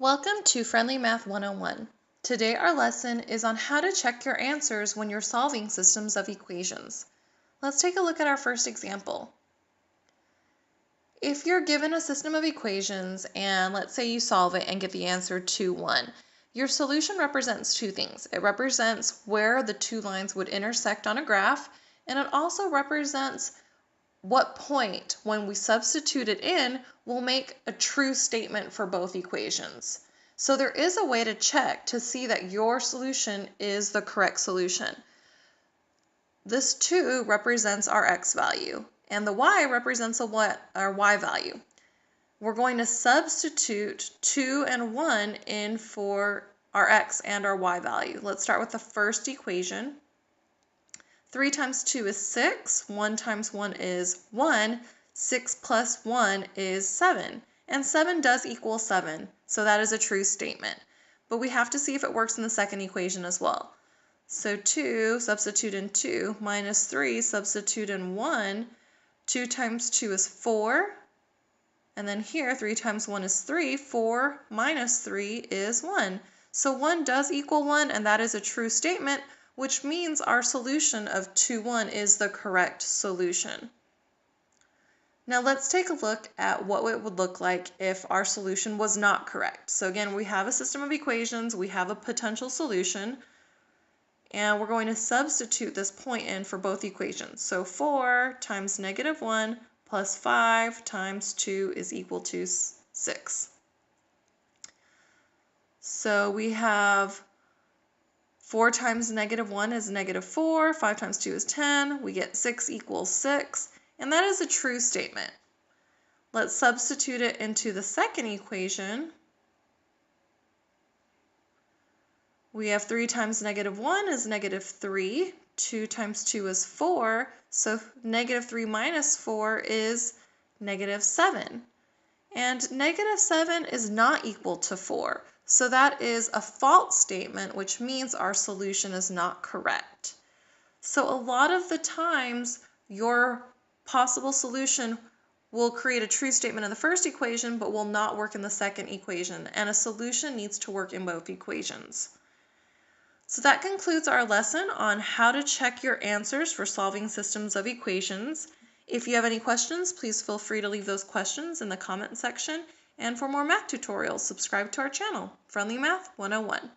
Welcome to Friendly Math 101. Today our lesson is on how to check your answers when you're solving systems of equations. Let's take a look at our first example. If you're given a system of equations and let's say you solve it and get the answer 2, 1, your solution represents two things. It represents where the two lines would intersect on a graph, and it also represents what point, when we substitute it in, will make a true statement for both equations. So there is a way to check to see that your solution is the correct solution. This 2 represents our x value, and the y represents our y value. We're going to substitute 2 and 1 in for our x and our y value. Let's start with the first equation. 3 times 2 is 6, 1 times 1 is 1, 6 plus 1 is 7, and 7 does equal 7, so that is a true statement. But we have to see if it works in the second equation as well. So 2, substitute in 2, minus 3, substitute in 1, 2 times 2 is 4, and then here 3 times 1 is 3, 4 minus 3 is 1. So 1 does equal 1, and that is a true statement, which means our solution of 2, 1 is the correct solution. Now let's take a look at what it would look like if our solution was not correct. So again, we have a system of equations, we have a potential solution, and we're going to substitute this point in for both equations. So 4 times negative 1 plus 5 times 2 is equal to 6. So we have 4 times negative 1 is negative 4, 5 times 2 is 10, we get 6 equals 6, and that is a true statement. Let's substitute it into the second equation. We have 3 times negative 1 is negative 3, 2 times 2 is 4, so negative 3 minus 4 is negative 7. And negative 7 is not equal to 4. So that is a false statement, which means our solution is not correct. So a lot of the times, your possible solution will create a true statement in the first equation, but will not work in the second equation, and a solution needs to work in both equations. So that concludes our lesson on how to check your answers for solving systems of equations. If you have any questions, please feel free to leave those questions in the comment section. And for more math tutorials, subscribe to our channel, Friendly Math 101.